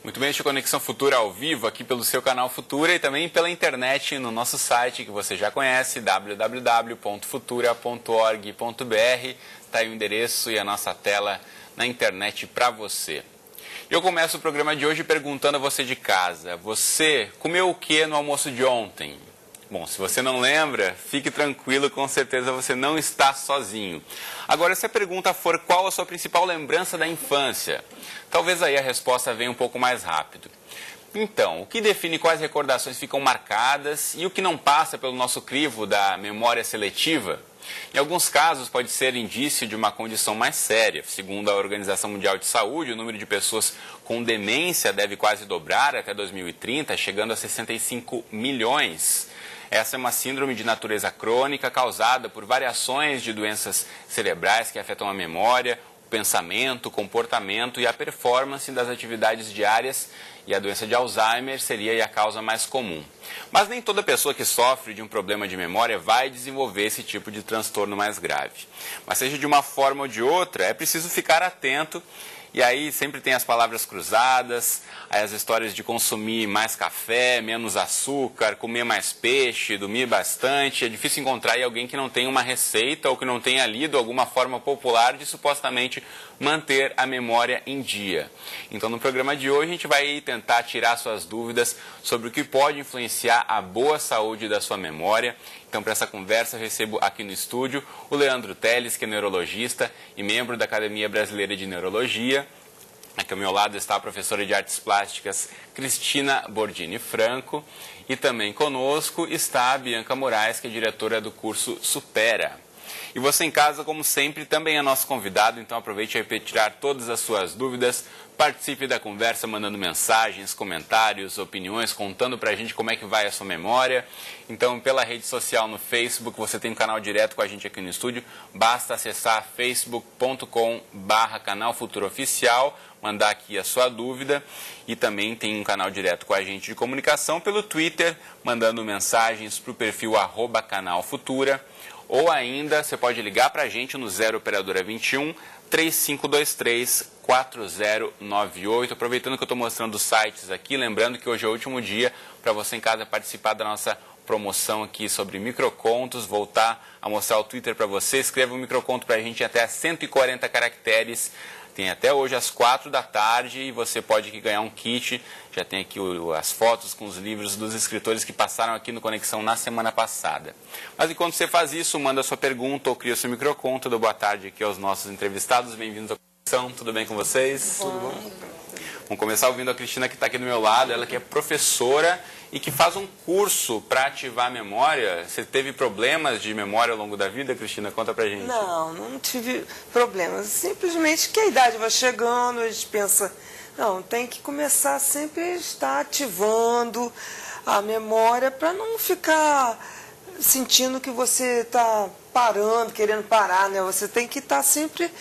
Muito bem, este é Conexão Futura ao vivo aqui pelo seu canal Futura e também pela internet no nosso site que você já conhece, www.futura.org.br. Está aí o endereço e a nossa tela na internet para você. Eu começo o programa de hoje perguntando a você de casa, você comeu o que no almoço de ontem? Bom, se você não lembra, fique tranquilo, com certeza você não está sozinho. Agora, se a pergunta for qual a sua principal lembrança da infância, talvez aí a resposta venha um pouco mais rápido. Então, o que define quais recordações ficam marcadas e o que não passa pelo nosso crivo da memória seletiva? Em alguns casos, pode ser indício de uma condição mais séria. Segundo a Organização Mundial de Saúde, o número de pessoas com demência deve quase dobrar até 2030, chegando a 65 milhões. Essa é uma síndrome de natureza crônica causada por variações de doenças cerebrais que afetam a memória, o pensamento, o comportamento e a performance das atividades diárias, e a doença de Alzheimer seria a causa mais comum. Mas nem toda pessoa que sofre de um problema de memória vai desenvolver esse tipo de transtorno mais grave. Mas seja de uma forma ou de outra, é preciso ficar atento. E aí sempre tem as palavras cruzadas, aí as histórias de consumir mais café, menos açúcar, comer mais peixe, dormir bastante. É difícil encontrar aí alguém que não tenha uma receita ou que não tenha lido alguma forma popular de supostamente manter a memória em dia. Então no programa de hoje a gente vai tentar tirar suas dúvidas sobre o que pode influenciar a boa saúde da sua memória. Então, para essa conversa, eu recebo aqui no estúdio o Leandro Teles, que é neurologista e membro da Academia Brasileira de Neurologia. Aqui ao meu lado está a professora de Artes Plásticas Cristina Bordini Franco. E também conosco está a Bianca Moraes, que é diretora do curso Supera. E você em casa, como sempre, também é nosso convidado, então aproveite aí para tirar todas as suas dúvidas, participe da conversa mandando mensagens, comentários, opiniões, contando pra gente como é que vai a sua memória. Então, pela rede social no Facebook, você tem um canal direto com a gente aqui no estúdio, basta acessar facebook.com/canal Futura Oficial, mandar aqui a sua dúvida, e também tem um canal direto com a gente de comunicação pelo Twitter, mandando mensagens para o perfil @canalfutura. Ou ainda, você pode ligar para a gente no 0 Operadora 21 3523 4098. Aproveitando que eu estou mostrando os sites aqui, lembrando que hoje é o último dia para você em casa participar da nossa promoção aqui sobre microcontos. Voltar a mostrar o Twitter para você. Escreva um microconto para a gente em até 140 caracteres. Tem até hoje às 4 da tarde e você pode aqui ganhar um kit. Já tem aqui as fotos com os livros dos escritores que passaram aqui no Conexão na semana passada. Mas enquanto você faz isso, manda sua pergunta ou cria seu microconto. Dou boa tarde aqui aos nossos entrevistados. Bem-vindos ao Conexão. Tudo bem com vocês? Tudo bom. Vamos começar ouvindo a Cristina, que está aqui do meu lado. Ela que é professora e que faz um curso para ativar a memória. Você teve problemas de memória ao longo da vida, Cristina? Conta pra gente. Não tive problemas. Simplesmente que a idade vai chegando, a gente pensa, não, tem que começar sempre a estar ativando a memória para não ficar sentindo que você está parando, querendo parar, né? Você tem que estar sempre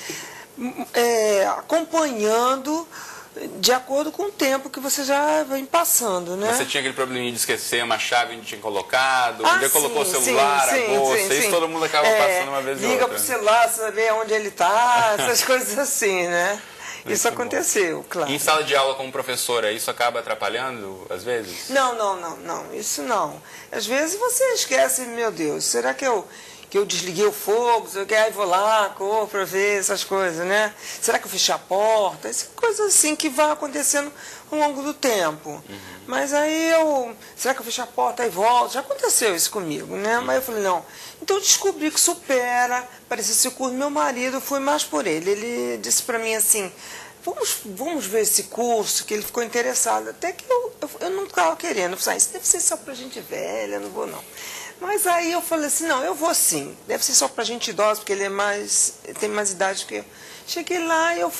acompanhando de acordo com o tempo que você já vem passando, né? Você tinha aquele probleminha de esquecer uma chave onde tinha colocado, onde colocou o celular, a bolsa, isso todo mundo acaba passando uma vez ou outra. Liga pro celular, saber onde ele está, essas coisas assim, né? Isso aconteceu, claro. E em sala de aula como professora, isso acaba atrapalhando, às vezes? Não, isso não. Às vezes você esquece, meu Deus, será que eu desliguei o fogo, aí vou lá, corro para ver essas coisas, né? Será que eu fechei a porta? Essas coisas assim que vão acontecendo ao longo do tempo. Uhum. Mas aí será que eu fechei a porta e volto? Já aconteceu isso comigo, né? Uhum. Mas eu falei, não. Então eu descobri que Supera, parecia esse curso, meu marido, fui mais por ele. Ele disse para mim assim, vamos ver esse curso, que ele ficou interessado. Até que eu não estava querendo. Eu falei, isso deve ser só para gente velha, eu não vou não. Mas aí eu falei assim, não, eu vou sim. Deve ser só para gente idosa, porque ele tem mais idade que eu. Cheguei lá, eu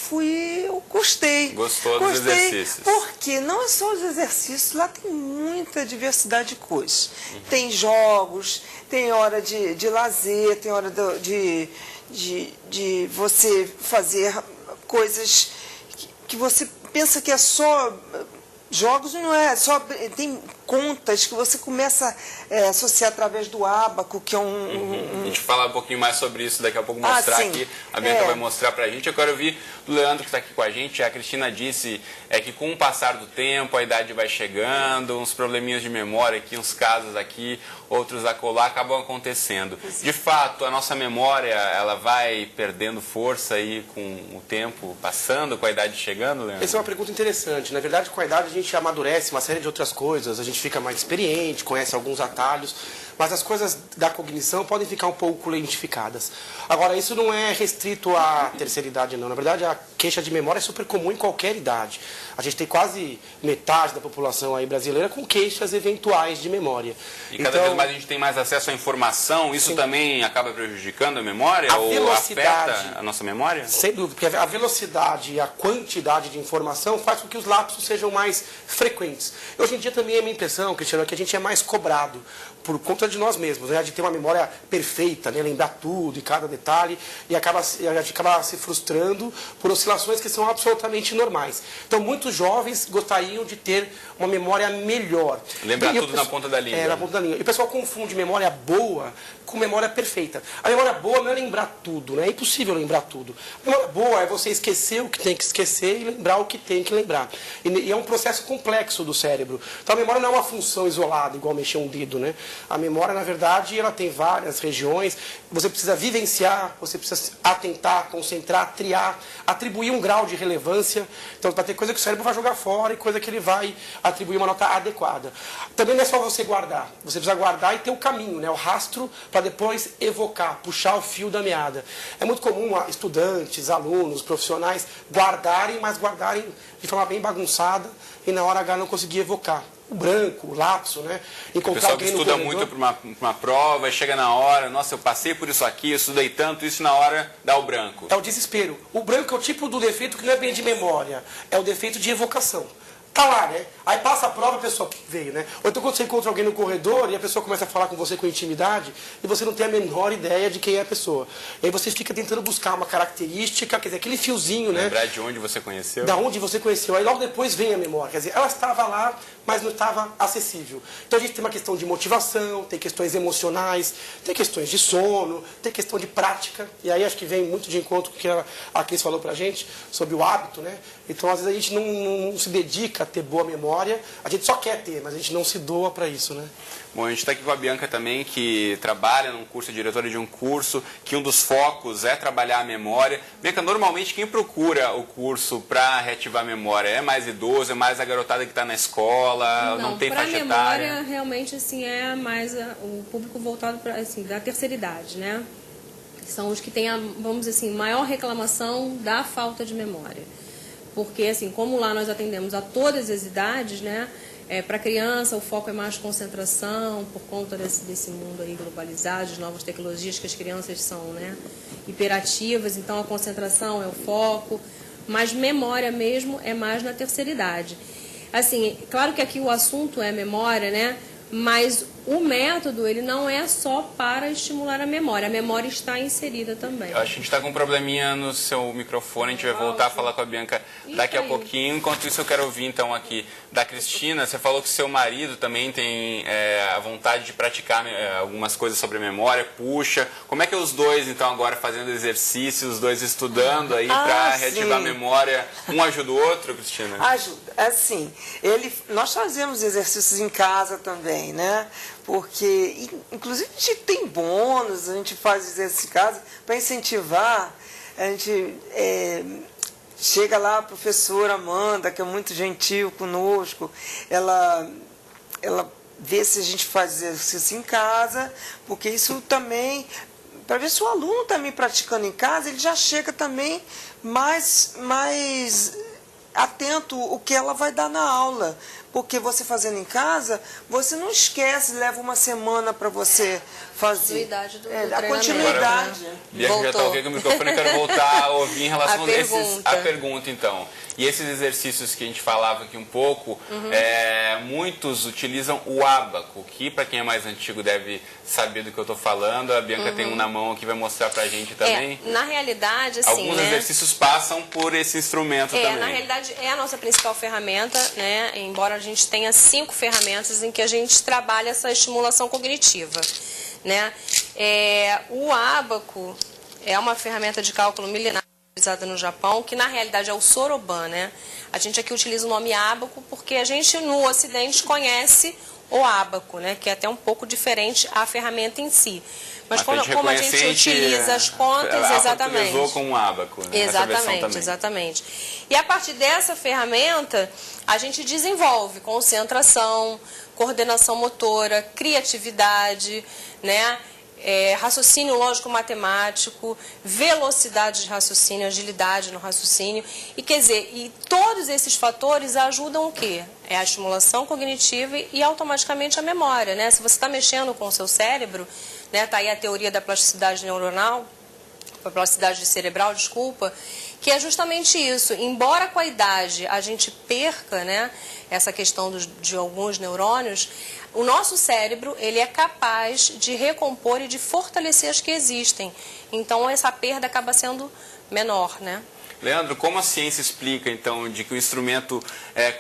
gostei. Gostou dos exercícios? Porque não é só os exercícios, lá tem muita diversidade de coisas. Uhum. Tem jogos, tem hora de lazer, tem hora de você fazer coisas que você pensa que é só jogos, não é só. Tem contas que você começa a associar através do ábaco, que é A gente fala um pouquinho mais sobre isso daqui a pouco, mostrar aqui. A Bianca vai mostrar pra gente. Eu quero ouvir do Leandro, que está aqui com a gente. A Cristina disse que com o passar do tempo, a idade vai chegando, uns probleminhas de memória aqui, uns casos aqui, outros acolá, acabam acontecendo. De fato, a nossa memória, ela vai perdendo força aí com o tempo passando, com a idade chegando, Leandro? Essa é uma pergunta interessante. Na verdade, com a idade a gente amadurece uma série de outras coisas, a gente fica mais experiente, conhece alguns atalhos, mas as coisas da cognição podem ficar um pouco lentificadas. Agora, isso não é restrito à terceira idade, não. Na verdade, a queixa de memória é super comum em qualquer idade. A gente tem quase metade da população aí brasileira com queixas eventuais de memória. E cada vez mais a gente tem mais acesso à informação, isso também acaba prejudicando a memória ou afeta a nossa memória? Sem dúvida, porque a velocidade e a quantidade de informação faz com que os lapsos sejam mais frequentes. Hoje em dia também é a minha impressão, Cristiano, é que a gente é mais cobrado por conta de nós mesmos, né? De ter uma memória perfeita, né? Lembrar tudo e cada detalhe, e a gente acaba se frustrando por oscilações que são absolutamente normais. Então, muitos jovens gostariam de ter uma memória melhor. Lembrar tudo na ponta da língua. Na ponta da língua. E o pessoal confunde memória boa com memória perfeita. A memória boa não é lembrar tudo, né? É impossível lembrar tudo. A memória boa é você esquecer o que tem que esquecer e lembrar o que tem que lembrar. E é um processo complexo do cérebro. Então, a memória não é uma função isolada, igual mexer um dedo, né? A memória, na verdade, ela tem várias regiões. Você precisa vivenciar, você precisa atentar, concentrar, triar, atribuir um grau de relevância. Então, vai ter coisa que o cérebro vai jogar fora e coisa que ele vai atribuir uma nota adequada. Também não é só você guardar. Você precisa guardar e ter o caminho, né? O rastro, para depois evocar, puxar o fio da meada. É muito comum estudantes, alunos, profissionais guardarem, mas guardarem de forma bem bagunçada e na hora H não conseguir evocar. O branco, o lapso, né? Encontrar o pessoal que estuda muito para uma prova, chega na hora, nossa, eu passei por isso aqui, eu estudei tanto, isso na hora dá o branco. É o desespero. O branco é o tipo do defeito que não é bem de memória, é o defeito de evocação. Tá lá, né? Aí passa a prova, a pessoa veio, né? Ou então quando você encontra alguém no corredor e a pessoa começa a falar com você com intimidade e você não tem a menor ideia de quem é a pessoa. E aí você fica tentando buscar uma característica, quer dizer, aquele fiozinho, né? Lembrar de onde você conheceu. Da onde você conheceu. Aí logo depois vem a memória. Quer dizer, ela estava lá, mas não estava acessível. Então a gente tem uma questão de motivação, tem questões emocionais, tem questões de sono, tem questão de prática. E aí acho que vem muito de encontro com o que a Cris falou pra gente sobre o hábito, né? Então às vezes a gente não se dedica a ter boa memória, a gente só quer ter, mas a gente não se doa para isso, né? Bom, a gente está aqui com a Bianca também, que trabalha num curso, é diretora de um curso, que um dos focos é trabalhar a memória. Bianca, normalmente quem procura o curso para reativar a memória é mais idoso, é mais a garotada que está na escola, não tem faixa etária? Para a memória, realmente, assim, é mais o público voltado para, assim, da terceira idade, né? São os que têm, vamos dizer assim, maior reclamação da falta de memória. Porque, assim, como lá nós atendemos a todas as idades, né? Para criança, o foco é mais concentração, por conta desse mundo aí globalizado, de novas tecnologias, que as crianças são, né, hiperativas, então a concentração é o foco, mas memória mesmo é mais na terceira idade. Assim, claro que aqui o assunto é memória, né? Mas o método, ele não é só para estimular a memória está inserida também. Eu acho que a gente está com um probleminha no seu microfone, a gente vai voltar a falar com a Bianca daqui a pouquinho. Enquanto isso, eu quero ouvir então aqui da Cristina. Você falou que seu marido também tem a vontade de praticar algumas coisas sobre memória, puxa. Como é que os dois, então, agora fazendo exercícios, os dois estudando aí para reativar a memória, um ajuda o outro, Cristina? Ajuda. Assim, nós fazemos exercícios em casa também, né? Porque, inclusive, a gente tem bônus, a gente faz exercício em casa para incentivar. A gente chega lá, a professora Amanda, que é muito gentil conosco, ela vê se a gente faz exercício em casa, porque isso também, para ver se o aluno também praticando em casa, ele já chega também mais atento o que ela vai dar na aula. Porque você fazendo em casa, você não esquece, leva uma semana para você fazer. A continuidade. Agora, Bianca já está ouvindo o microfone, eu quero voltar a ouvir em relação a pergunta, então. E esses exercícios que a gente falava aqui um pouco, muitos utilizam o ábaco, que para quem é mais antigo deve saber do que eu estou falando. A Bianca tem um na mão aqui, vai mostrar para a gente também. Na realidade, assim, alguns exercícios passam por esse instrumento também. Na realidade, é a nossa principal ferramenta, né? Embora a gente tenha 5 ferramentas em que a gente trabalha essa estimulação cognitiva, né? O ábaco é uma ferramenta de cálculo milenar utilizada no Japão, que na realidade é o soroban, né? A gente aqui utiliza o nome ábaco porque a gente no Ocidente conhece o ábaco, né? Que é até um pouco diferente a ferramenta em si. Mas como a gente utiliza as contas, exatamente. Utilizou como ábaco, né? Exatamente. E a partir dessa ferramenta, a gente desenvolve concentração, coordenação motora, criatividade, né? Raciocínio lógico-matemático, velocidade de raciocínio, agilidade no raciocínio. E quer dizer, e todos esses fatores ajudam o quê? É a estimulação cognitiva e automaticamente a memória, né? Se você está mexendo com o seu cérebro, né? Tá aí a teoria da plasticidade neuronal, a plasticidade cerebral, desculpa, que é justamente isso. Embora com a idade a gente perca, né, essa questão de alguns neurônios, o nosso cérebro ele é capaz de recompor e de fortalecer as que existem. Então essa perda acaba sendo menor, né? Leandro, como a ciência explica, então, de que um instrumento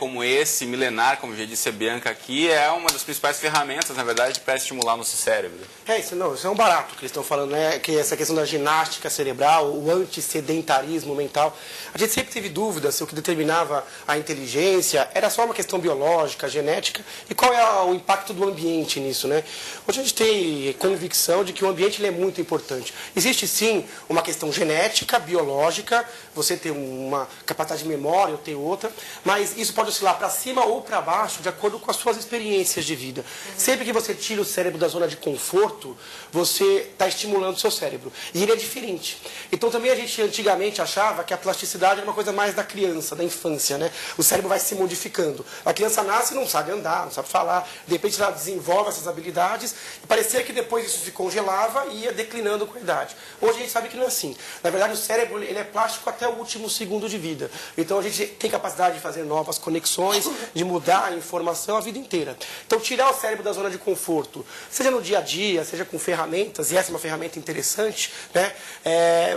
como esse, milenar, como já disse a Bianca aqui, é uma das principais ferramentas, na verdade, para estimular o nosso cérebro? Isso é um barato que eles estão falando, né? Que essa questão da ginástica cerebral, o antissedentarismo mental. A gente sempre teve dúvidas se o que determinava a inteligência era só uma questão biológica, genética, e qual é o impacto do ambiente nisso, né? Hoje a gente tem convicção de que o ambiente ele é muito importante. Existe, sim, uma questão genética, biológica, você ter uma capacidade de memória ou ter outra, mas isso pode oscilar para cima ou para baixo de acordo com as suas experiências de vida. Sempre que você tira o cérebro da zona de conforto, você está estimulando o seu cérebro. E ele é diferente. Então também a gente antigamente achava que a plasticidade era uma coisa mais da criança, da infância, né? O cérebro vai se modificando. A criança nasce e não sabe andar, não sabe falar, de repente ela desenvolve essas habilidades e parecia que depois isso se congelava e ia declinando com a idade. Hoje a gente sabe que não é assim. Na verdade o cérebro ele é plástico até o último segundo de vida. Então a gente tem capacidade de fazer novas conexões, de mudar a informação a vida inteira. Então tirar o cérebro da zona de conforto, seja no dia a dia, seja com ferramentas, e essa é uma ferramenta interessante, né?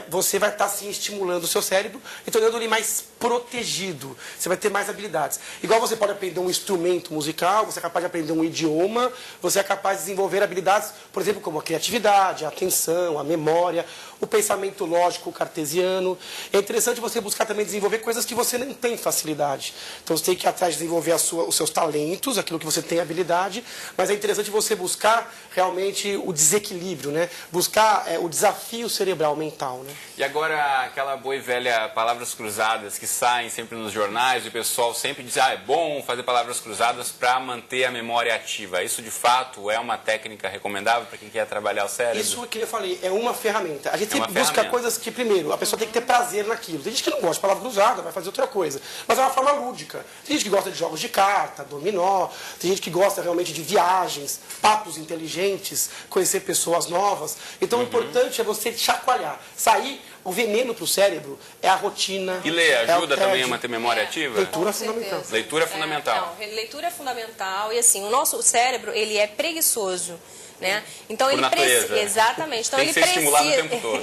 Você vai estar sim estimulando o seu cérebro e tornando ele mais protegido. Você vai ter mais habilidades. Igual você pode aprender um instrumento musical, você é capaz de aprender um idioma, você é capaz de desenvolver habilidades, por exemplo, como a criatividade, a atenção, a memória, o pensamento lógico cartesiano. É interessante você buscar também desenvolver coisas que você não tem facilidade. Então você tem que ir atrás de desenvolver os seus talentos, aquilo que você tem habilidade, mas é interessante você buscar realmente o desequilíbrio, né? Buscar o desafio cerebral mental, né? E agora aquela boa e velha palavras cruzadas que saem sempre nos jornais, e o pessoal sempre diz, é bom fazer palavras cruzadas para manter a memória ativa. Isso de fato é uma técnica recomendável para quem quer trabalhar o cérebro? Isso que eu falei, é uma ferramenta. A gente sempre busca coisas que, primeiro, a pessoa tem que ter prazer naquilo. Tem gente que não gosta de palavra cruzada, vai fazer outra coisa. Mas é uma forma lúdica. Tem gente que gosta de jogos de carta, dominó, tem gente que gosta realmente de viagens, papos inteligentes, conhecer pessoas novas. Então o importante é você chacoalhar, sair. O veneno para o cérebro é a rotina. E ler ajuda também a manter memória ativa? Leitura é fundamental. Leitura é fundamental. Leitura é fundamental. E assim, o nosso cérebro, ele é preguiçoso. Né? Então por ele natureza. Exatamente. Então tem que ser estimulado o tempo todo.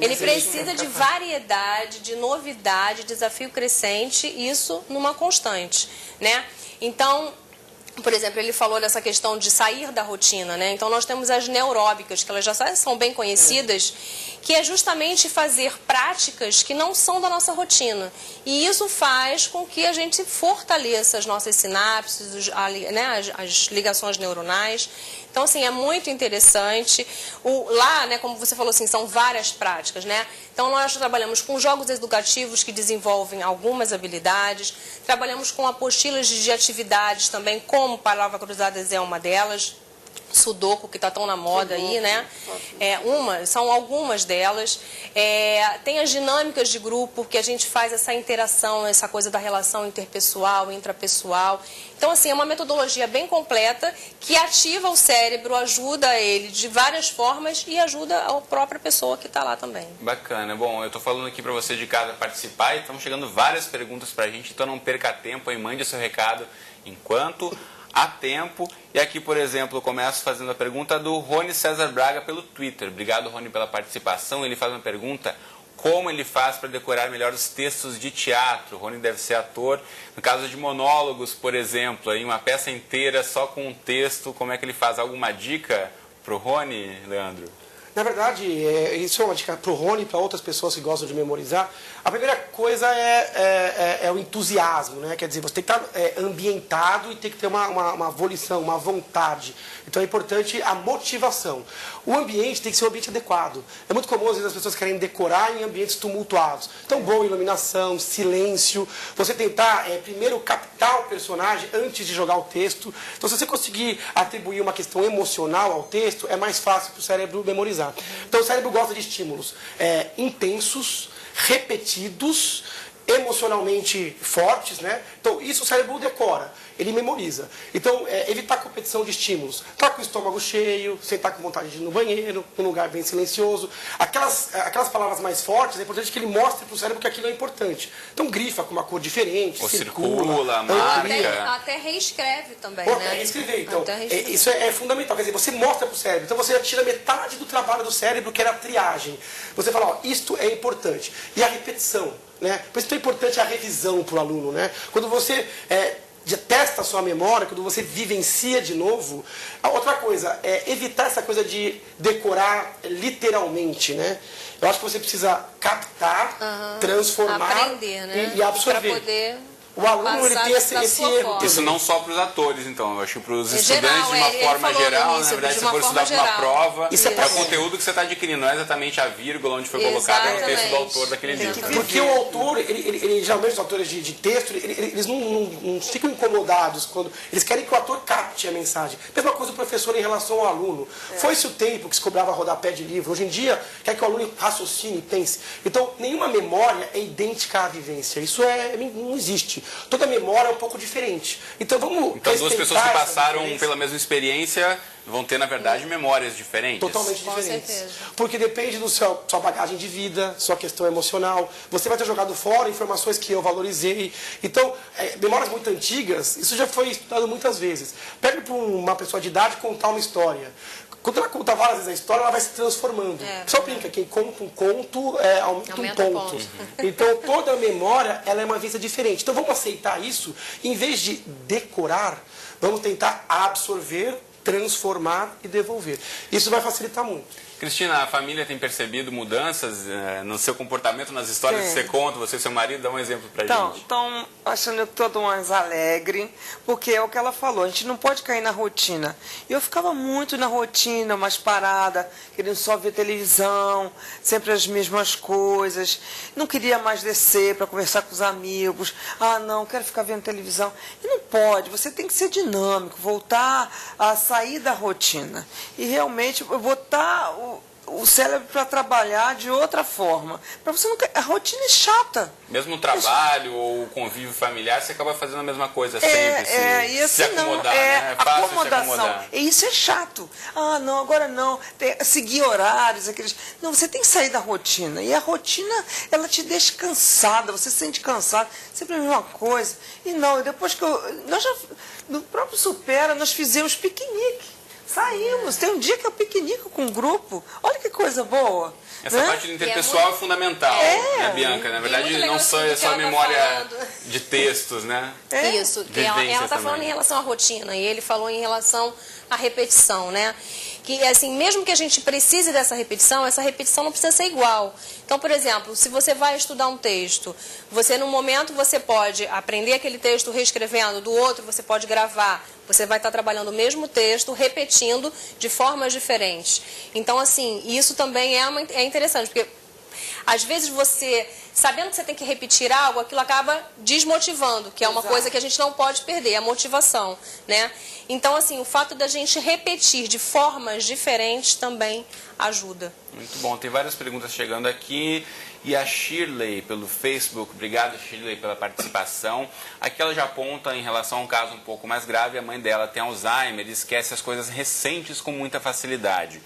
Ele precisa de variedade, de novidade, desafio crescente, isso numa constante, né? Então, por exemplo, ele falou dessa questão de sair da rotina, né? Então nós temos as neuróbicas, que elas já são bem conhecidas, que é justamente fazer práticas que não são da nossa rotina. E isso faz com que a gente fortaleça as nossas sinapses, as ligações neuronais. Então, assim, é muito interessante. Lá, né, como você falou assim, são várias práticas, né? Então, nós trabalhamos com jogos educativos que desenvolvem algumas habilidades, trabalhamos com apostilas de atividades também, como palavras cruzadas é uma delas, Sudoku, que está tão na moda aí, né? São algumas delas. Tem as dinâmicas de grupo, que a gente faz essa interação, essa coisa da relação interpessoal, intrapessoal. Então, assim, é uma metodologia bem completa que ativa o cérebro, ajuda ele de várias formas e ajuda a própria pessoa que está lá também. Bacana. Bom, eu estou falando aqui para você de casa participar e estão chegando várias perguntas para a gente, então não perca tempo e mande o seu recado enquanto há tempo. E aqui, por exemplo, eu começo fazendo a pergunta do Rony César Braga pelo Twitter. Obrigado, Rony, pela participação. Ele faz uma pergunta: como ele faz para decorar melhor os textos de teatro. O Rony deve ser ator. No caso de monólogos, por exemplo, em uma peça inteira só com um texto, como é que ele faz? Alguma dica para o Rony, Leandro? Na verdade, isso é uma dica para o Rony e para outras pessoas que gostam de memorizar. A primeira coisa é o entusiasmo, né? Quer dizer, você tem que estar ambientado e tem que ter uma volição, uma vontade. Então é importante a motivação. O ambiente tem que ser um ambiente adequado. É muito comum, às vezes, as pessoas querem decorar em ambientes tumultuados. Então, boa iluminação, silêncio. Você tentar, primeiro, captar o personagem antes de jogar o texto. Então, se você conseguir atribuir uma questão emocional ao texto, é mais fácil para o cérebro memorizar. Então, o cérebro gosta de estímulos intensos, repetidos, emocionalmente fortes, né? Então, isso o cérebro decora, ele memoriza. Então, evitar competição de estímulos. Tá com o estômago cheio, sentar com vontade de ir no banheiro, num lugar bem silencioso. Aquelas palavras mais fortes, é importante que ele mostre para o cérebro que aquilo é importante. Então, grifa com uma cor diferente, ou circula, marca. Até reescreve também, né? Até reescrever. Então, isso é fundamental. Quer dizer, você mostra para o cérebro. Então, você tira metade do trabalho do cérebro, que era a triagem. Você fala, ó, isto é importante. E a repetição. Né? Por isso é importante a revisão para o aluno. Né? Quando você testa a sua memória, quando você vivencia de novo. A outra coisa é evitar essa coisa de decorar literalmente. Né? Eu acho que você precisa captar, transformar aprender, né? e absorver. Pra poder o aluno ele tem esse erro. Isso não só para os atores, então. Eu acho que para os estudantes de uma forma geral, na verdade, se for estudar para uma prova, é o conteúdo que você está adquirindo, não é exatamente a vírgula onde foi colocada no texto do autor daquele livro. Porque o autor, geralmente os autores de texto, eles não ficam incomodados quando eles querem que o ator capte a mensagem. Mesma coisa o professor em relação ao aluno. Foi-se o tempo que se cobrava rodapé de livro. Hoje em dia, quer que o aluno raciocine e pense. Então, nenhuma memória é idêntica à vivência. Isso não existe. Toda memória é um pouco diferente. Então vamos Então duas pessoas que passaram pela mesma experiência vão ter, na verdade, memórias diferentes. Totalmente diferentes. Com certeza. Porque depende da sua bagagem de vida, sua questão emocional. Você vai ter jogado fora informações que eu valorizei. Então, memórias muito antigas, isso já foi estudado muitas vezes. Pega para uma pessoa de idade contar uma história. Quando ela conta várias vezes a história, ela vai se transformando. Só brinca, quem conta um conto aumenta um ponto. Então, toda a memória ela é uma vista diferente. Então, vamos aceitar isso. Em vez de decorar, vamos tentar absorver, transformar e devolver. Isso vai facilitar muito. Cristina, a família tem percebido mudanças no seu comportamento, nas histórias que você conta, você e seu marido? Dá um exemplo pra gente. Estão achando que todo mais alegre, porque é o que ela falou, a gente não pode cair na rotina. Eu ficava muito na rotina, mais parada, querendo só ver televisão, sempre as mesmas coisas. Não queria mais descer para conversar com os amigos. Ah, não, quero ficar vendo televisão. E não pode, você tem que ser dinâmico, voltar a sair da rotina. E realmente botar o cérebro para trabalhar de outra forma. Para você não, a rotina é chata. Mesmo o trabalho ou o convívio familiar, você acaba fazendo a mesma coisa sempre. E assim, se acomodar, não, né? É fácil acomodação. se acomodar. E isso é chato. Ah, não, agora não. Seguir horários, aqueles. Não, você tem que sair da rotina. E a rotina, ela te deixa cansada, você se sente cansado, sempre a mesma coisa. E não, e depois que no próprio Supera, nós fizemos piquenique. Saímos, tem um dia que eu piquenico com um grupo. Olha que coisa boa. Essa parte do interpessoal é fundamental, né, Bianca? Na verdade, não só é só memória de textos, né? Isso, ela está falando em relação à rotina e ele falou em relação à repetição, né? Que, assim, mesmo que a gente precise dessa repetição, essa repetição não precisa ser igual. Então, por exemplo, se você vai estudar um texto, num momento você pode aprender aquele texto reescrevendo, do outro você pode gravar. Você vai estar trabalhando o mesmo texto, repetindo de formas diferentes. Então, assim, isso também é interessante, porque às vezes você, sabendo que você tem que repetir algo, aquilo acaba desmotivando, que é uma coisa que a gente não pode perder, a motivação, né? Então, assim, o fato da gente repetir de formas diferentes também ajuda. Muito bom. Tem várias perguntas chegando aqui. E a Shirley, pelo Facebook, obrigado, Shirley, pela participação. Aqui ela já aponta em relação a um caso um pouco mais grave. A mãe dela tem Alzheimer e esquece as coisas recentes com muita facilidade.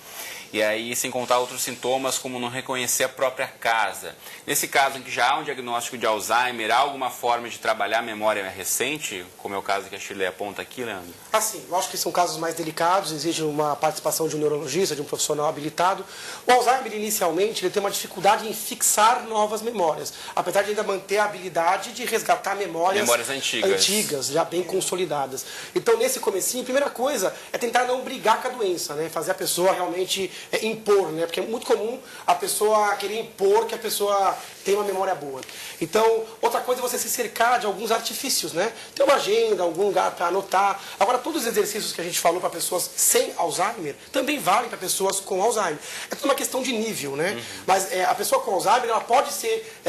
e aí sem contar outros sintomas como não reconhecer a própria casa. Nesse caso em que já há um diagnóstico de Alzheimer, há alguma forma de trabalhar a memória recente, como é o caso que a Shirley aponta aqui, Leandro? Assim, lógico que são casos mais delicados, exige uma participação de um neurologista, de um profissional habilitado. O Alzheimer, inicialmente, ele tem uma dificuldade em fixar novas memórias, apesar de ainda manter a habilidade de resgatar memórias antigas, já bem consolidadas. Então, nesse comecinho, a primeira coisa é tentar não brigar com a doença, né? Fazer a pessoa realmente impor, né? Porque é muito comum a pessoa querer impor que a pessoa tem uma memória boa. Então, outra coisa é você se cercar de alguns artifícios, né? Ter uma agenda, algum lugar para anotar. Agora, todos os exercícios que a gente falou para pessoas sem Alzheimer também valem para pessoas com Alzheimer. É tudo uma questão de nível, né? Mas a pessoa com Alzheimer, ela pode ser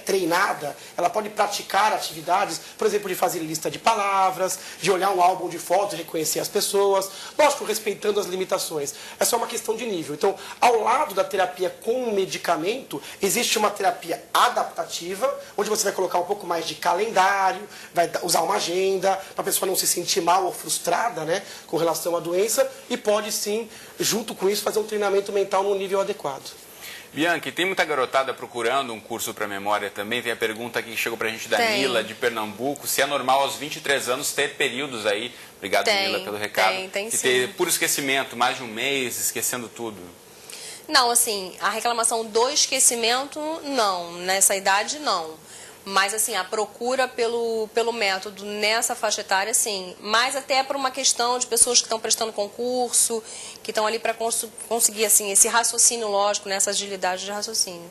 treinada, ela pode praticar atividades, por exemplo, de fazer lista de palavras, de olhar um álbum de fotos e reconhecer as pessoas, lógico, respeitando as limitações. É só uma questão de nível. Então, ao lado da terapia com medicamento, existe uma terapia adaptativa, onde você vai colocar um pouco mais de calendário, vai usar uma agenda, para a pessoa não se sentir mal ou frustrada, né, com relação à doença, e pode sim, junto com isso, fazer um treinamento mental no nível adequado. Bianchi, tem muita garotada procurando um curso para memória também. Tem a pergunta aqui que chegou para a gente da Nila, de Pernambuco. Se é normal aos 23 anos ter períodos aí, obrigado Nila pelo recado, tem de sim. ter puro esquecimento, mais de um mês, esquecendo tudo. Não, assim, a reclamação do esquecimento, não. Nessa idade, não. Mas, assim, a procura pelo método nessa faixa etária, sim. Mas até por uma questão de pessoas que estão prestando concurso, que estão ali para conseguir, assim, esse raciocínio lógico, né, essa agilidade de raciocínio.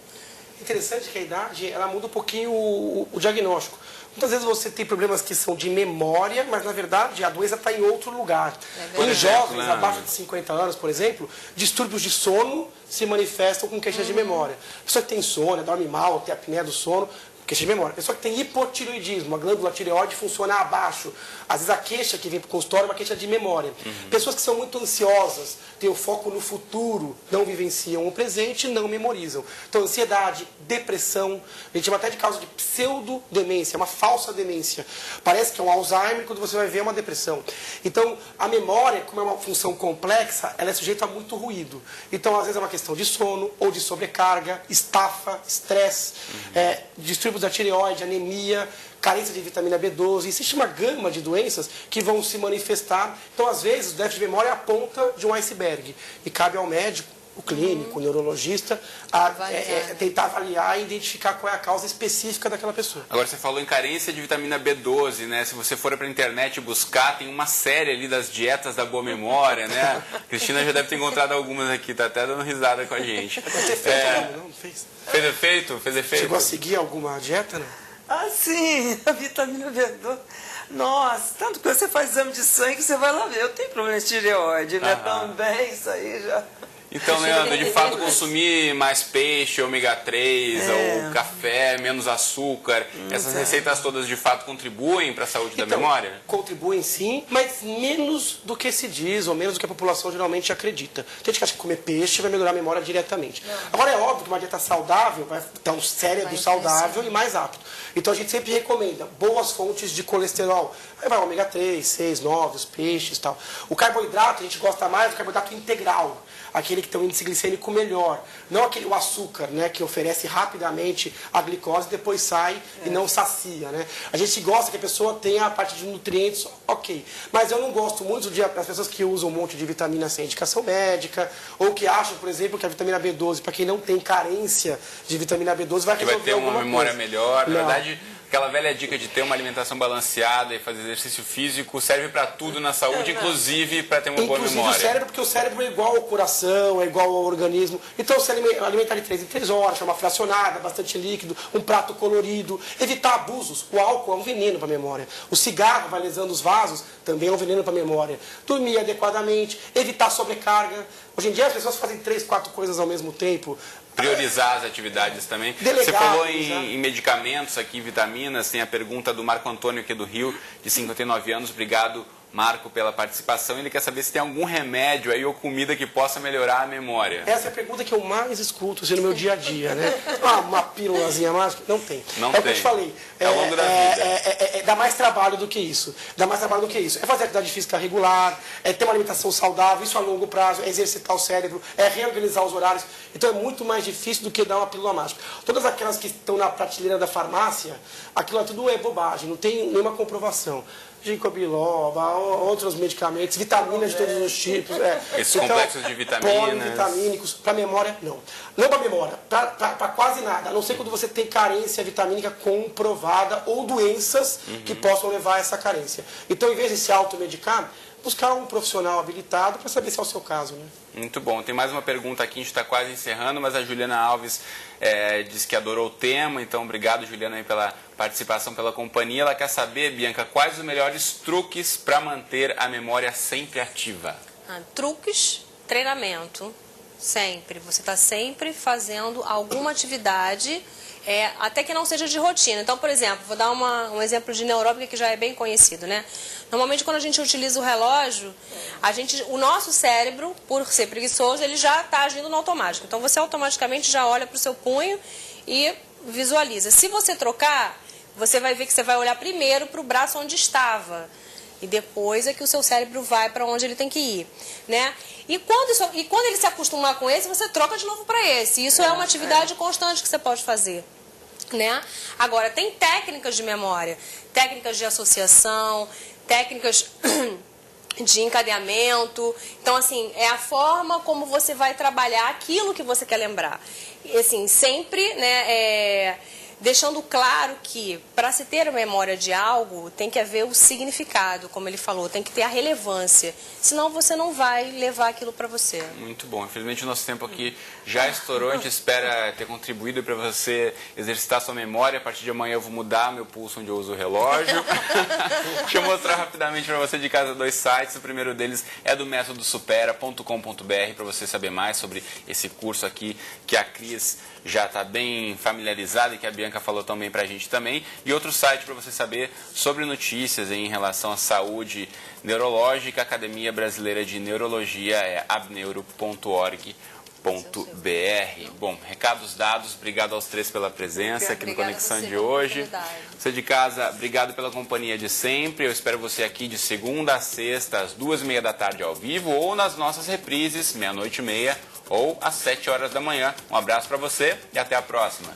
Interessante que a idade, ela muda um pouquinho o diagnóstico. Muitas vezes você tem problemas que são de memória, mas na verdade a doença está em outro lugar. Em jovens abaixo de 50 anos, por exemplo, distúrbios de sono se manifestam com queixas de memória. A pessoa que tem insônia, dorme mal, tem apneia do sono, queixa de memória. A pessoa que tem hipotireoidismo, a glândula tireoide funciona abaixo. Às vezes a queixa que vem para o consultório é uma queixa de memória. Pessoas que são muito ansiosas, têm o foco no futuro, não vivenciam o presente, não memorizam. Então, ansiedade, depressão, a gente chama até de causa de pseudodemência, uma falsa demência. Parece que é um Alzheimer, quando você vai ver é uma depressão. Então, a memória, como é uma função complexa, ela é sujeita a muito ruído. Então, às vezes é uma questão de sono, ou de sobrecarga, estafa, estresse, distúrbios da tireoide, anemia, carência de vitamina B12. Existe uma gama de doenças que vão se manifestar. Então, às vezes, o déficit de memória é a ponta de um iceberg. E cabe ao médico, o clínico, o neurologista, tentar avaliar e identificar qual é a causa específica daquela pessoa. Agora, você falou em carência de vitamina B12, né? Se você for para a internet buscar, tem uma série ali das dietas da boa memória, né? Cristina já deve ter encontrado algumas aqui, tá até dando risada com a gente. Não fez? Fez efeito? Fez efeito? Chegou a seguir alguma dieta, não? Ah, sim, a vitamina B12. Nossa, tanto que você faz exame de sangue, você vai lá ver. Eu tenho problema de tireoide, né? Também, isso aí já... Então, Leandro, de fato, consumir mais peixe, ômega 3, ou café, menos açúcar, essas receitas todas de fato contribuem para a saúde da memória? Contribuem sim, mas menos do que se diz, ou menos do que a população geralmente acredita. Tem gente que acha que comer peixe vai melhorar a memória diretamente. Agora, é óbvio que uma dieta saudável vai dar um cérebro saudável e mais apto. Então, a gente sempre recomenda boas fontes de colesterol. Aí vai ômega 3, 6, 9, os peixes e tal. O carboidrato, a gente gosta mais do carboidrato integral. Aquele que tem um índice glicêmico melhor. Não o açúcar, né, que oferece rapidamente a glicose e depois sai e não sacia. Né? A gente gosta que a pessoa tenha a parte de nutrientes, ok. Mas eu não gosto muito das pessoas que usam um monte de vitamina sem indicação médica, ou que acham, por exemplo, que a vitamina B12, para quem não tem carência de vitamina B12, vai resolver alguma coisa. Vai ter uma memória melhor. Na verdade, aquela velha dica de ter uma alimentação balanceada e fazer exercício físico serve para tudo na saúde, inclusive para ter uma boa memória. Inclusive o cérebro, porque o cérebro é igual ao coração, é igual ao organismo. Então, se alimentar de 3 em 3 horas, uma fracionada, bastante líquido, um prato colorido, evitar abusos. O álcool é um veneno para a memória. O cigarro vai lesando os vasos, também é um veneno para a memória. Dormir adequadamente, evitar sobrecarga. Hoje em dia as pessoas fazem 3, 4 coisas ao mesmo tempo. Priorizar as atividades também. Você falou em medicamentos aqui, vitaminas. Tem a pergunta do Marco Antônio aqui do Rio, de 59 anos. Obrigado, Marco, pela participação. Ele quer saber se tem algum remédio aí ou comida que possa melhorar a memória. Essa é a pergunta que eu mais escuto assim, no meu dia a dia, né? Uma pílulazinha mágica? Não tem. Não é tem. O que eu te falei. Ao longo da vida. Dá mais trabalho do que isso. Dá mais trabalho do que isso. É fazer atividade física regular, é ter uma alimentação saudável, isso a longo prazo, é exercitar o cérebro, é reorganizar os horários. Então é muito mais difícil do que dar uma pílula mágica. Todas aquelas que estão na prateleira da farmácia, aquilo tudo é bobagem, não tem nenhuma comprovação. Ginkgo biloba, outros medicamentos, vitaminas de todos os tipos. Esses complexos de vitaminas. Polivitamínicos, para memória, não. Não para memória, para quase nada. A não ser quando você tem carência vitamínica comprovada ou doenças que possam levar a essa carência. Então, em vez de se automedicar, buscar um profissional habilitado para saber se é o seu caso, né? Muito bom. Tem mais uma pergunta aqui, a gente está quase encerrando, mas a Juliana Alves disse que adorou o tema, então obrigado, Juliana, aí pela participação, pela companhia. Ela quer saber, Bianca, quais os melhores truques para manter a memória sempre ativa? Truques, treinamento, sempre. Você está sempre fazendo alguma atividade, até que não seja de rotina. Então, por exemplo, vou dar um exemplo de neuróbica que já é bem conhecido, né? Normalmente, quando a gente utiliza o relógio, o nosso cérebro, por ser preguiçoso, ele já está agindo no automático. Então, você automaticamente já olha para o seu punho e visualiza. Se você trocar, você vai ver que você vai olhar primeiro para o braço onde estava. E depois é que o seu cérebro vai para onde ele tem que ir, né? E quando ele se acostumar com esse, você troca de novo para esse. Isso é uma atividade constante que você pode fazer, né? Agora, tem técnicas de memória, técnicas de associação, técnicas de encadeamento. Então, assim, é a forma como você vai trabalhar aquilo que você quer lembrar. E, assim, sempre, né, deixando claro que, para se ter a memória de algo, tem que haver o significado, como ele falou, tem que ter a relevância. Senão você não vai levar aquilo para você. Muito bom. Infelizmente o nosso tempo aqui já estourou. A gente espera ter contribuído para você exercitar sua memória. A partir de amanhã eu vou mudar meu pulso onde eu uso o relógio. Deixa eu mostrar rapidamente para você de casa 2 sites. O primeiro deles é do métodosupera.com.br, para você saber mais sobre esse curso aqui que a Cris já está bem familiarizada e que a Bianca falou também para a gente também. E outro site para você saber sobre notícias em relação à saúde neurológica, a Academia Brasileira de Neurologia é abneuro.org.br. Bom, recados dados, obrigado aos três pela presença aqui no Conexão de hoje. Você de casa, obrigado pela companhia de sempre. Eu espero você aqui de segunda a sexta, às 2h30 da tarde ao vivo, ou nas nossas reprises, 00:30 ou às 7 horas da manhã. Um abraço para você e até a próxima.